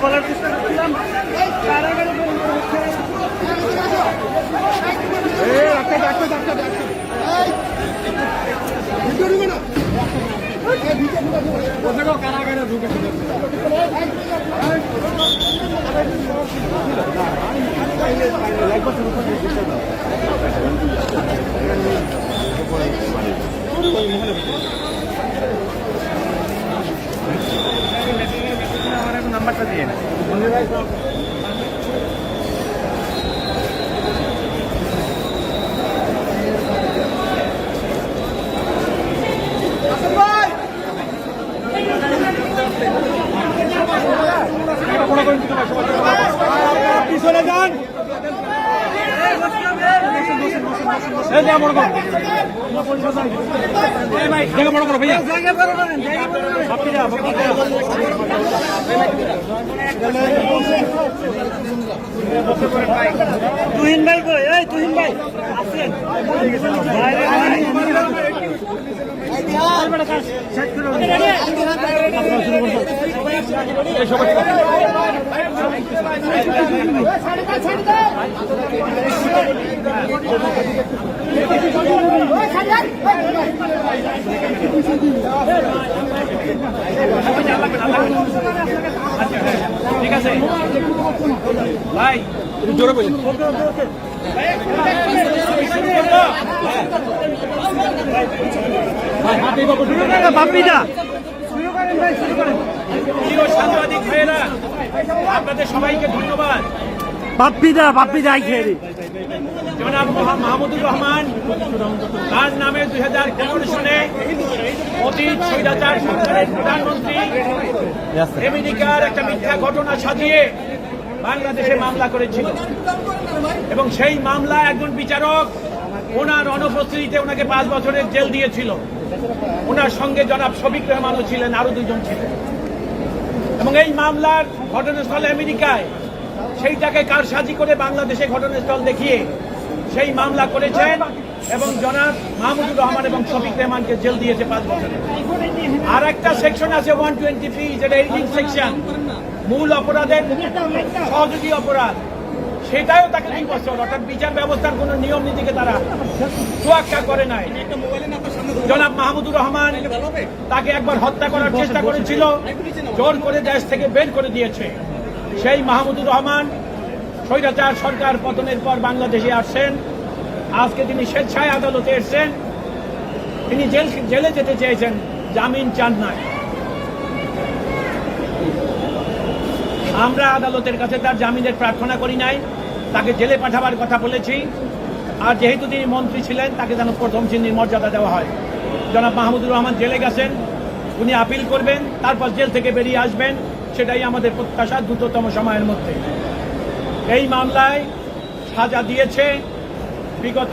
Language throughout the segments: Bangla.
বলার চেষ্টা করছিলাম কারাগারে ঢুকে আমার এখন নাম্বারটা দিয়ে না পিছনে যান তুহিন ভাই কই এই তুহিন ভাই আসেন ঠিক আছে ভাই জোরে বলি বাপ্পিদা সাংবাদিক ভাইয়েরা আপনাদের সবাইকে ধন্যবাদ। বাপ্পিদা জনাব মাহমুদুর রহমান তার নামে 2015 সনে অতীত স্বৈরাচার সরকারের প্রধানমন্ত্রী আমেরিকার একটা মিথ্যা ঘটনা সাজিয়ে বাংলাদেশে মামলা করেছিল এবং সেই মামলা একজন বিচারক ওনার অনুপস্থিতিতে ওনাকে 5 বছরের জেল দিয়েছিল। ওনার সঙ্গে জনাব শফিক রহমানও ছিলেন, আরো 2 জন ছিলেন এবং এই মামলার ঘটনাস্থল আমেরিকায়, সেইটাকে কারসাজি করে বাংলাদেশে ঘটনাস্থল দেখিয়ে সেই মামলা করেছেন এবং জনাব মাহমুদুর রহমান এবং শফিক রহমানকে জেল দিয়েছে 5 বছরে। আর একটা সেকশন আছে 120P, যেটা এইডিং সেকশন, মূল অপরাধের সহযোগী অপরাধ, সেটাও তাকে 2 বছর, অর্থাৎ বিচার ব্যবস্থার কোন নিয়ম নীতিকে তারা তোয়াক্কা করে নাই। জনাব মাহমুদুর রহমান তাকে একবার হত্যা করার চেষ্টা করেছিল, জোর করে দেশ থেকে বের করে দিয়েছে। সেই মাহমুদুর রহমান স্বৈরাচার সরকার পতনের পর বাংলাদেশে আসছেন। আজকে তিনি স্বেচ্ছায় আদালতে এসেছেন। তিনি জেলে যেতে চেয়েছেন, জামিন চান নাই। আমরা আদালতের কাছে তার জামিনের প্রার্থনা করি নাই, তাকে জেলে পাঠাবার কথা বলেছি। আর যেহেতু তিনি মন্ত্রী ছিলেন, তাকে যেন প্রথম শ্রেণীর মর্যাদা দেওয়া হয়। জনাব মাহমুদুর রহমান জেলে গেছেন, উনি আপিল করবেন, তারপর জেল থেকে বেরিয়ে আসবেন, সেটাই আমাদের প্রত্যাশা দ্রুততম সময়ের মধ্যে। এই মামলায় সাজা দিয়েছে বিগত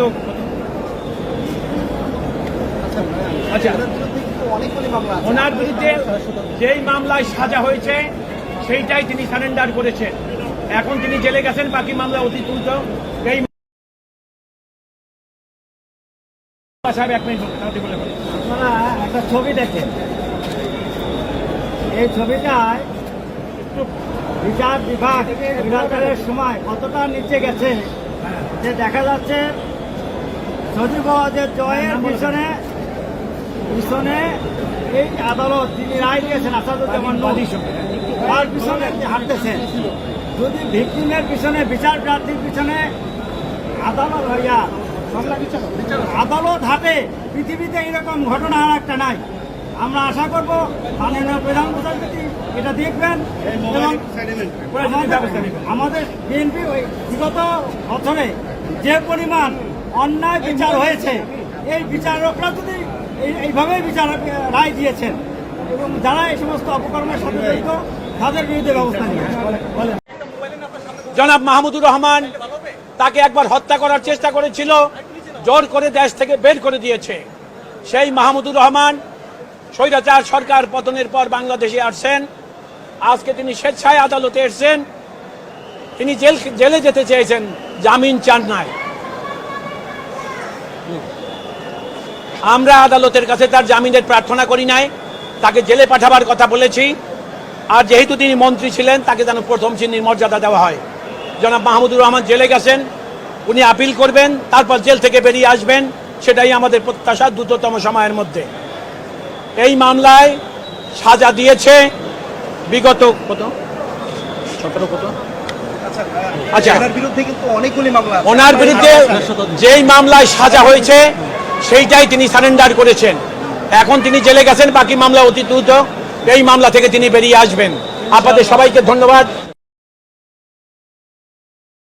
ওনার বিরুদ্ধে যেই মামলায় সাজা হয়েছে সেইটাই তিনি সারেন্ডার করেছেন। এখন তিনি জেলে গেছেন, বাকি মামলা অতি দ্রুত। এই আপনারা একটা ছবি দেখেন, এই ছবিটায় বিচার বিভাগ বিচারের সময় কতটা নিচে গেছে যে দেখা যাচ্ছে সজীবদের জয়ের পিছনে এই আদালত যিনি রায় দিয়েছেন আসাদুজ্জামান নদী তার পিছনে হাঁটতেছেন। যদি ভিকটিমের পিছনে, বিচার প্রার্থীর পিছনে আদালত হাতে, পৃথিবীতে এরকম ঘটনা আর একটা নাই। আমরা আশা করব মাননীয় প্রধান বিচারপতি এটা দেখবেন এবং আমাদের বিএনপি ওই বিগত বছরে যে পরিমাণ অন্যায় বিচার হয়েছে, এই বিচারকরা যদি এইভাবে বিচার রায় দিয়েছেন এবং যারা এই সমস্ত অপকর্মের সাথে জড়িত তাদের বিরুদ্ধে ব্যবস্থা নিয়ে বলেন। জনাব মাহমুদুর রহমান তাকে একবার হত্যা করার চেষ্টা করেছিল, জোর করে দেশ থেকে বের করে দিয়েছে। সেই মাহমুদুর রহমান স্বৈরাচার সরকার পতনের পর বাংলাদেশে আসছেন। আজকে তিনি স্বেচ্ছায় আদালতে এসেছেন। তিনি জেলে যেতে চেয়েছেন, জামিন চান নাই। আমরা আদালতের কাছে তার জামিনের প্রার্থনা করি নাই, তাকে জেলে পাঠাবার কথা বলেছি। আর যেহেতু তিনি মন্ত্রী ছিলেন, তাকে যেন প্রথম শ্রেণীর মর্যাদা দেওয়া হয়। জনাব মাহমুদুর রহমান জেলে গেছেন, উনি আপিল করবেন, তারপর জেল থেকে বেরিয়ে আসবেন, সেটাই আমাদের প্রত্যাশা দ্রুততম সময়ের মধ্যে। এই মামলায় সাজা দিয়েছে বিগত আচ্ছা, ওনার বিরুদ্ধে যেই মামলায় সাজা হয়েছে সেইটাই তিনি সারেন্ডার করেছেন। এখন তিনি জেলে গেছেন, বাকি মামলা অতি দ্রুত এই মামলা থেকে তিনি বেরিয়ে আসবেন। আপনাদের সবাইকে ধন্যবাদ।